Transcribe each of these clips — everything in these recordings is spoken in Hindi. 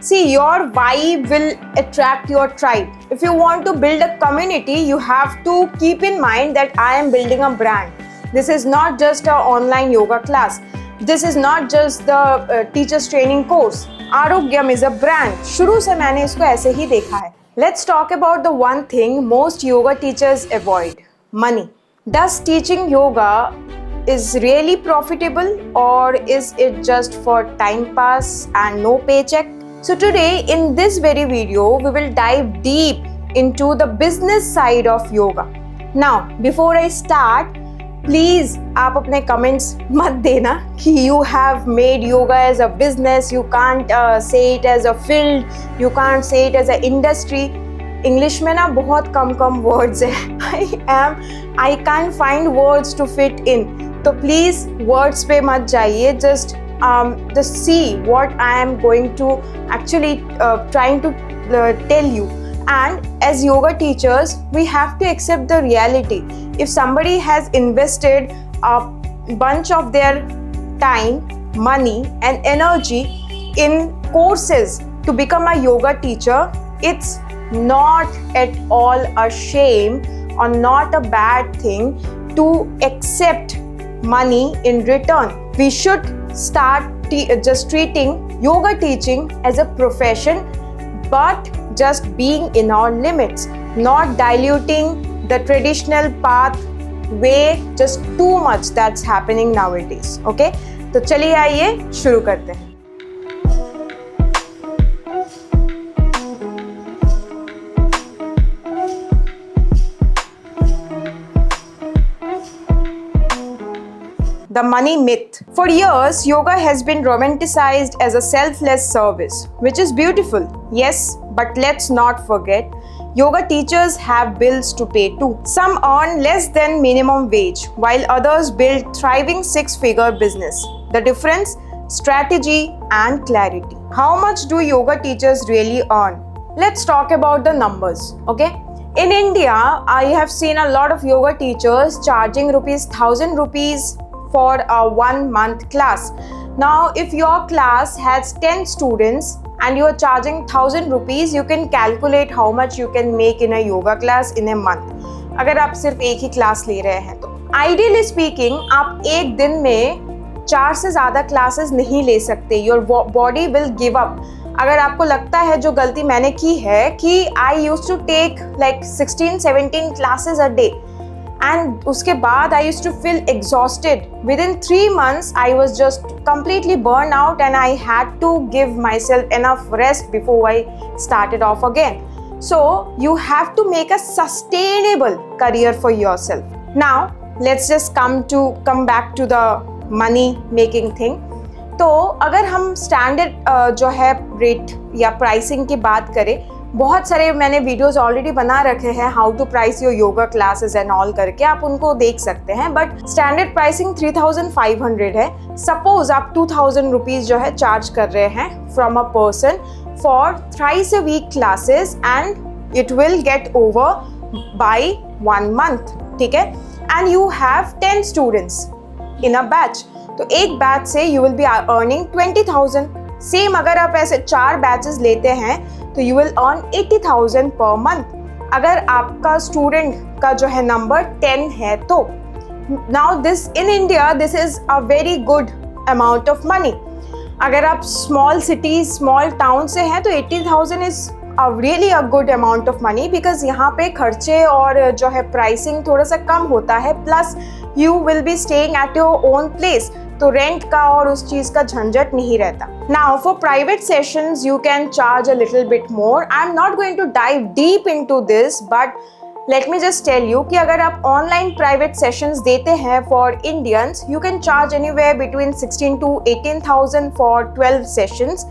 See, your vibe will attract your tribe. If you want to build a community, you have to keep in mind that I am building a brand. This is not just an online yoga class. This is not just the teacher's training course. Aarogyam is a brand. शुरू से मैंने इसको ऐसे ही देखा है. Let's talk about the one thing most yoga teachers avoid: money. Does teaching yoga is really profitable, or is it just for time pass and no paycheck? So today in this very video we will dive deep into the business side of yoga. Now before I start, please आप अपने comments मत देना कि you have made yoga as a business, you can't say it as a field, you can't say it as an industry. English में ना बहुत कम वर्ड्स हैं. I can't find words to fit in. तो प्लीज़ वर्ड्स पे मत जाइए. Just see what I am going to actually trying to tell you. And as yoga teachers, we have to accept the reality. If somebody has invested a bunch of their time, money and energy in courses to become a yoga teacher, it's not at all a shame or not a bad thing to accept money in return. We should start just treating yoga teaching as a profession, but just being in our limits, not diluting the traditional path way just too much. That's happening nowadays. Okay, तो चलिए आइए शुरू करते हैं. The money myth. For years, yoga has been romanticized as a selfless service, which is beautiful. Yes, but let's not forget, yoga teachers have bills to pay too. Some earn less than minimum wage, while others build thriving six-figure business. The difference? Strategy and clarity. How much do yoga teachers really earn? Let's talk about the numbers, okay? In India, I have seen a lot of yoga teachers charging ₹1,000 for a 1-month class. Now, if your class has 10 students and you are charging ₹1,000, you can calculate how much you can make in a yoga class in a month. अगर आप सिर्फ एक ही क्लास ले रहे हैं तो ideally speaking, आप एक दिन में 4 से ज़्यादा क्लासेस नहीं ले सकते. Your body will give up. अगर आपको लगता है जो गलती मैंने की है कि I used to take like 16-17 classes a day. And उसके बाद I used to feel exhausted. Within 3 months, I was just completely burned out and I had to give myself enough rest before I started off again. So you have to make a sustainable career for yourself. Now, let's just come back to the money making thing. तो अगर हम स्टैंडर्ड जो है रेट या प्राइसिंग की बात करें, बहुत सारे मैंने वीडियोस ऑलरेडी बना रखे हैं how to price your yoga classes and all करके, आप उनको देख सकते हैं. बट स्टैंडर्ड प्राइसिंग 3,500 है. सपोज आप 2,000 रुपीज़ जो है चार्ज कर रहे हैं from a person for thrice a week classes and it will get over by 1 month. ठीक है, and you have 10 students in a batch. तो एक बैच से you will be earning 20,000. Same अगर आप ऐसे 4 बैचेस लेते हैं तो you will earn 80,000 per month. अगर आपका स्टूडेंट का जो है नंबर 10 है तो now this in India this is a very good amount of money. अगर आप स्मॉल सिटी स्मॉल टाउन से हैं तो 80,000 is a really a good amount of money, because यहाँ पे खर्चे और जो है प्राइसिंग थोड़ा सा कम होता है. Plus you will be staying at your own place, तो रेंट का और उस चीज़ का झंझट नहीं रहता. Now for private sessions you can charge a little bit more. I'm not going to dive deep into this, but let me just tell you कि अगर आप online private sessions देते हैं for Indians, you can charge anywhere between 16 to 18,000 for 12 sessions.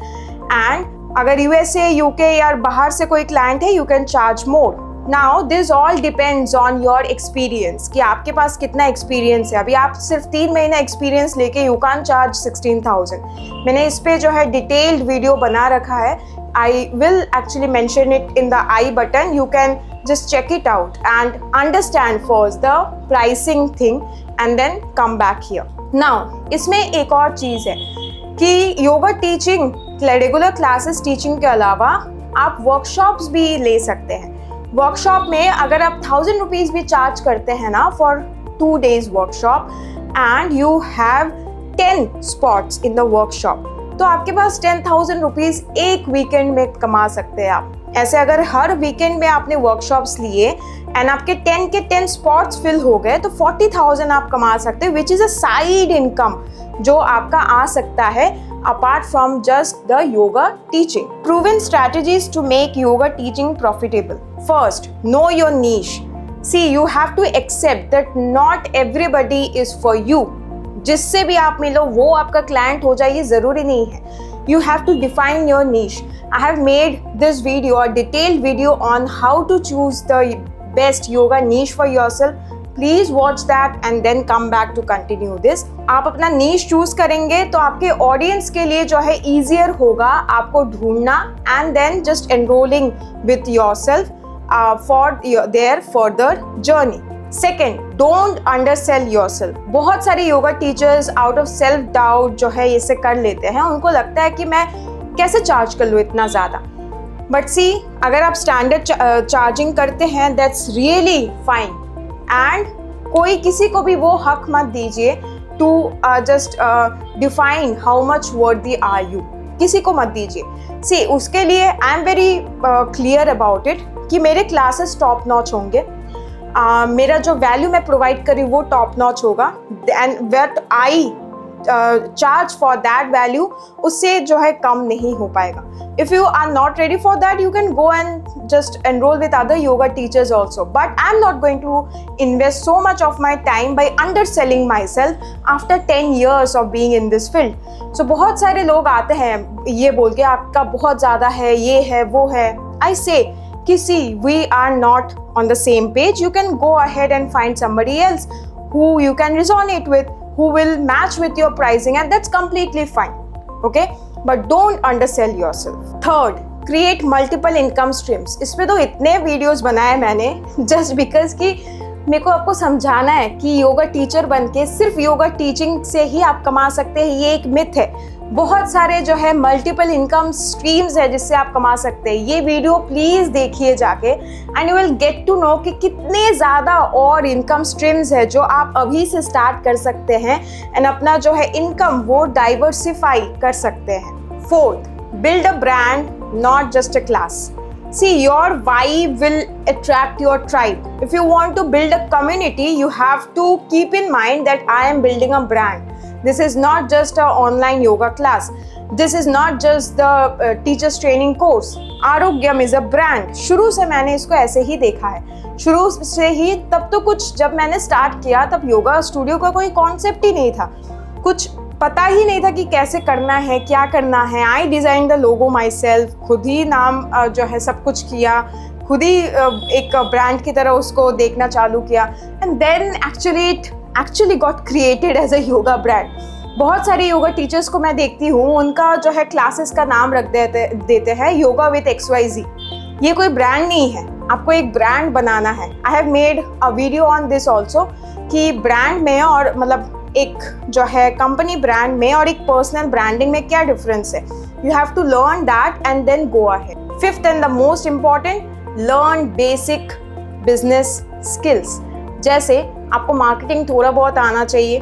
And अगर USA, UK या बाहर से कोई client है, you can charge more. Now this all depends on your experience कि आपके पास कितना experience है. अभी आप सिर्फ 3 महीना experience लेके you can't charge 16,000. मैंने इस पे जो है detailed video बना रखा है. I will actually mention it in the I button. You can just check it out and understand first the pricing thing and then come back here. Now इसमें एक और चीज़ है कि yoga teaching regular classes teaching के अलावा आप वर्कशॉप्स भी ले सकते हैं। वर्कशॉप में अगर आप 1000 रुपीज़ भी चार्ज करते हैं ना for 2 days workshop and you have 10 spots in the workshop, तो आपके पास 10,000 रुपीज़ एक वीकेंड में कमा सकते हैं आप। ऐसे अगर हर वीकेंड में आपने वर्कशॉप्स लिए एंड आपके 10 के 10 स्पॉट्स फिल हो गए तो 40,000 आप कमा सकते हैं, which is a side income जो आपका आ सकता है apart from just the yoga teaching. Proven strategies to make yoga teaching profitable. First, know your niche. See, you have to accept that not everybody is for you. जिससे भी आप मिलो वो आपका क्लाइंट हो जाए ये ज़रूरी नहीं है. You have to define your niche. I have made this video, a detailed video on how to choose the best yoga niche for yourself. Please watch that and then come back to continue this. आप अपना नीश चूज करेंगे तो आपके ऑडियंस के लिए जो है ईजियर होगा आपको ढूंढना and then just enrolling with yourself for their further journey. Second, don't undersell yourself. बहुत सारे yoga teachers out of self doubt जो है इसे कर लेते हैं, उनको लगता है कि मैं कैसे चार्ज कर लूँ इतना ज़्यादा। बट सी, अगर आप स्टैंडर्ड चार्जिंग करते हैं दैट्स रियली फाइन एंड कोई किसी को भी वो हक मत दीजिए to just define how much worthy are you, किसी को मत दीजिए। सी, उसके लिए I am very clear about it कि मेरे क्लासेस टॉप नॉच होंगे, मेरा जो वैल्यू मैं प्रोवाइड करी वो टॉप नॉच होगा and what I charge for that value उससे जो है कम नहीं हो पाएगा। If you are not ready for that you can go and just enroll with other yoga teachers also, but I'm not going to invest so much of my time by underselling myself after 10 years of being in this field. So बहुत सारे लोग आते हैं ये बोल के आपका बहुत ज़्यादा है, ये है, वो है। I say कि see, we are not on the same page. You can go ahead and find somebody else who you can resonate with, who will match with your pricing, and that's completely fine. Okay? But don't undersell yourself. Third, create multiple income streams. इस पर तो इतने वीडियोस बनाए मैंने जस्ट बिकॉज कि मेरे को आपको समझाना है कि योगा टीचर बन के सिर्फ योगा टीचिंग से ही आप कमा सकते हैं, ये एक मिथ है। बहुत सारे जो है मल्टीपल इनकम स्ट्रीम्स है जिससे आप कमा सकते हैं। ये वीडियो प्लीज़ देखिए जाके and you will get to know कि कितने ज़्यादा और इनकम स्ट्रीम्स है जो आप अभी से स्टार्ट कर सकते हैं एंड अपना जो है इनकम वो डाइवर्सिफाई कर सकते हैं। Fourth, build a brand, not just a class. See, your vibe will attract your tribe. If you want to build a community, you have to keep in mind that I am building a brand. This is not just an online yoga class. This is not just the teachers training course. Arogyam is a brand. शुरू से मैंने इसको ऐसे ही देखा है। शुरू से ही तब तो कुछ जब मैंने स्टार्ट किया तब योगा स्टूडियो का कोई कॉन्सेप्ट ही नहीं था, कुछ पता ही नहीं था कि कैसे करना है, क्या करना है। I design the logo myself, खुद ही नाम जो है सब कुछ किया, खुद ही एक ब्रांड की तरह उसको देखना चालू किया and then actually got created as a yoga brand. बहुत सारे योगा टीचर्स को मैं देखती हूँ, उनका जो है क्लासेस का नाम रख देते हैं योगा विथ XYZ। ये कोई ब्रांड नहीं है, आपको एक ब्रांड बनाना है। I have made a video on this also कि ब्रांड में और मतलब एक जो है कंपनी ब्रांड में और एक पर्सनल ब्रांडिंग में क्या डिफरेंस है। You have to learn that and then go ahead. Fifth and the most important, learn basic business skills. जैसे आपको मार्केटिंग थोड़ा बहुत आना चाहिए,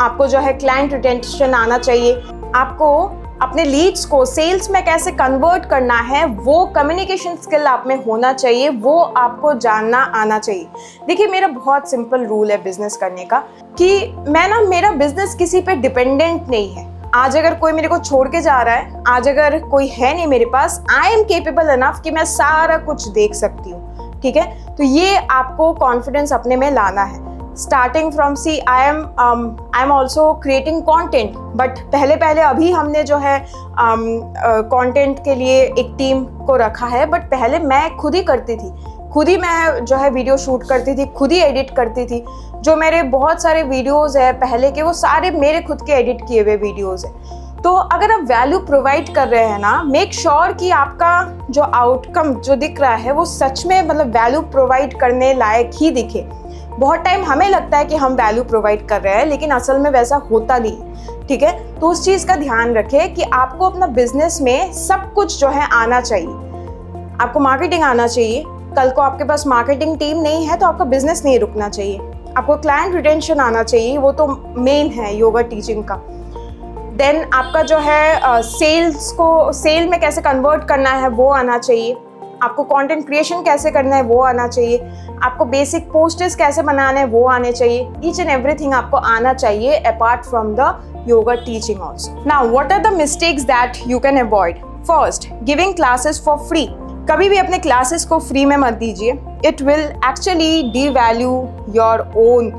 आपको जो है क्लाइंट रिटेंशन आना चाहिए, आपको अपने लीड्स को सेल्स में कैसे कन्वर्ट करना है वो कम्युनिकेशन स्किल आप में होना चाहिए, वो आपको जानना आना चाहिए। देखिए, मेरा बहुत सिंपल रूल है बिजनेस करने का कि मेरा बिजनेस किसी पे डिपेंडेंट नहीं है। आज अगर कोई मेरे को छोड़ के जा रहा है, आज अगर कोई है नहीं मेरे पास, आई एम केपेबल इनफ कि मैं सारा कुछ देख सकती हूँ। ठीक है, तो ये आपको कॉन्फिडेंस अपने में लाना है। Starting from see I am also creating content, but पहले अभी हमने जो है कॉन्टेंट के लिए एक टीम को रखा है, बट पहले मैं खुद ही करती थी, खुद ही मैं जो है वीडियो शूट करती थी, खुद ही एडिट करती थी। जो मेरे बहुत सारे वीडियोज़ है पहले के, वो सारे मेरे खुद के एडिट किए हुए वीडियोज़ हैं। तो अगर आप वैल्यू प्रोवाइड कर रहे हैं ना, मेक श्योर कि आपका जो आउटकम जो दिख रहा है वो सच में मतलब वैल्यू प्रोवाइड करने लायक ही दिखे। बहुत टाइम हमें लगता है कि हम वैल्यू प्रोवाइड कर रहे हैं, लेकिन असल में वैसा होता नहीं। ठीक है। तो उस चीज़ का ध्यान रखें कि आपको अपना बिजनेस में सब कुछ जो है आना चाहिए। आपको मार्केटिंग आना चाहिए। कल को आपके पास मार्केटिंग टीम नहीं है तो आपका बिजनेस नहीं रुकना चाहिए। आपको क्लाइंट रिटेंशन आना चाहिए, वो तो मेन है योगा टीचिंग का। देन आपका जो है सेल्स को सेल में कैसे कन्वर्ट करना है वो आना चाहिए। आपको कंटेंट क्रिएशन कैसे करना है वो आना चाहिए। आपको बेसिक पोस्टर्स कैसे बनाने हैं वो आने चाहिए। ईच एंड एवरीथिंग आपको आना चाहिए apart from the yoga teaching also. Now what are the mistakes that you can avoid? First, giving classes for free. कभी भी अपने क्लासेस को फ्री में मत दीजिए। It will actually devalue your own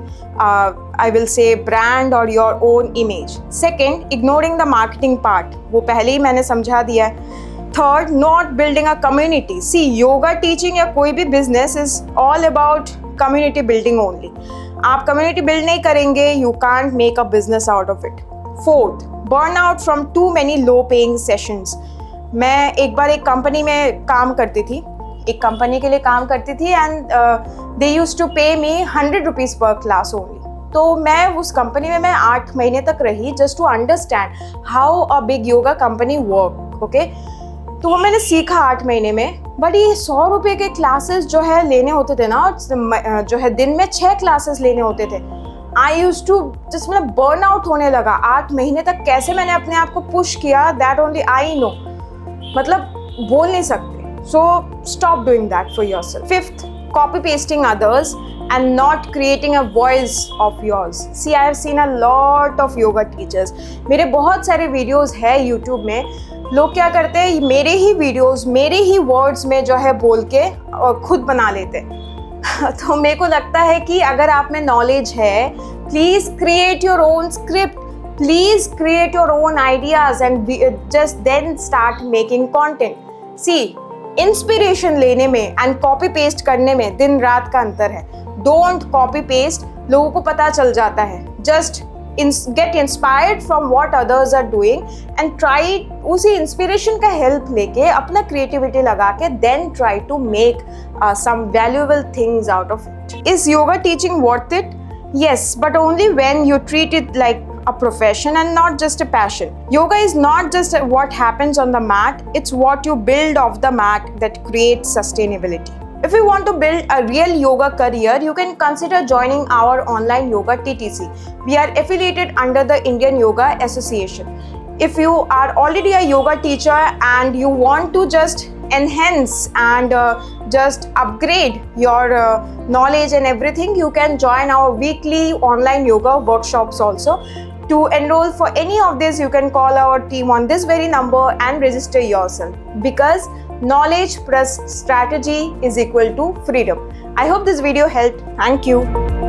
I will say brand or your own image. Second, ignoring the marketing part. वो पहले ही मैंने समझा दिया है। Third, not building a community. See, yoga teaching या कोई भी business is all about community building only. आप community build नहीं करेंगे, you can't make a business out of it. Fourth, burnout from too many low paying sessions. मैं एक बार एक कंपनी में काम करती थी, एक कंपनी के लिए काम करती थी and they used to pay me 100 rupees per class only. तो मैं उस कंपनी में 8 महीने तक रही just to understand how a big yoga company work. Okay, तो वो मैंने सीखा 8 महीने में। बट ये 100 रुपये के क्लासेस जो है लेने होते थे ना, जो है दिन में 6 क्लासेस लेने होते थे। आई यूज टू जस्ट मतलब बर्न आउट होने लगा। 8 महीने तक कैसे मैंने अपने आप को पुश किया, दैट ओनली आई नो। मतलब बोल नहीं सकते। So stop doing that for yourself. Fifth, copy pasting others and not creating a voice of yours. See, I have seen a lot of yoga teachers. मेरे बहुत सारे videos है YouTube में। लोग क्या करते हैं, मेरे ही videos मेरे ही words में जो है बोल के खुद बना लेते हैं। तो मेरे को लगता है कि अगर आप में knowledge है, please create your own script. Please create your own ideas and just then start making content. See, inspiration लेने में एंड कॉपी पेस्ट करने में दिन रात का अंतर है। डोंट कॉपी पेस्ट, लोगों को पता चल जाता है। Just get inspired from what others are doing and try उसी इंस्पिरेशन का हेल्प लेके अपना क्रिएटिविटी लगा के then try to make some valuable things out of it. Is yoga teaching worth it? Yes, but only when you treat it like a profession and not just a passion. Yoga is not just what happens on the mat, it's what you build off the mat that creates sustainability. If you want to build a real yoga career, you can consider joining our online yoga TTC. We are affiliated under the Indian Yoga Association. If you are already a yoga teacher and you want to just enhance and just upgrade your knowledge and everything, you can join our weekly online yoga workshops also. To enroll for any of this, you can call our team on this very number and register yourself, because knowledge plus strategy is equal to freedom. I hope this video helped. Thank you.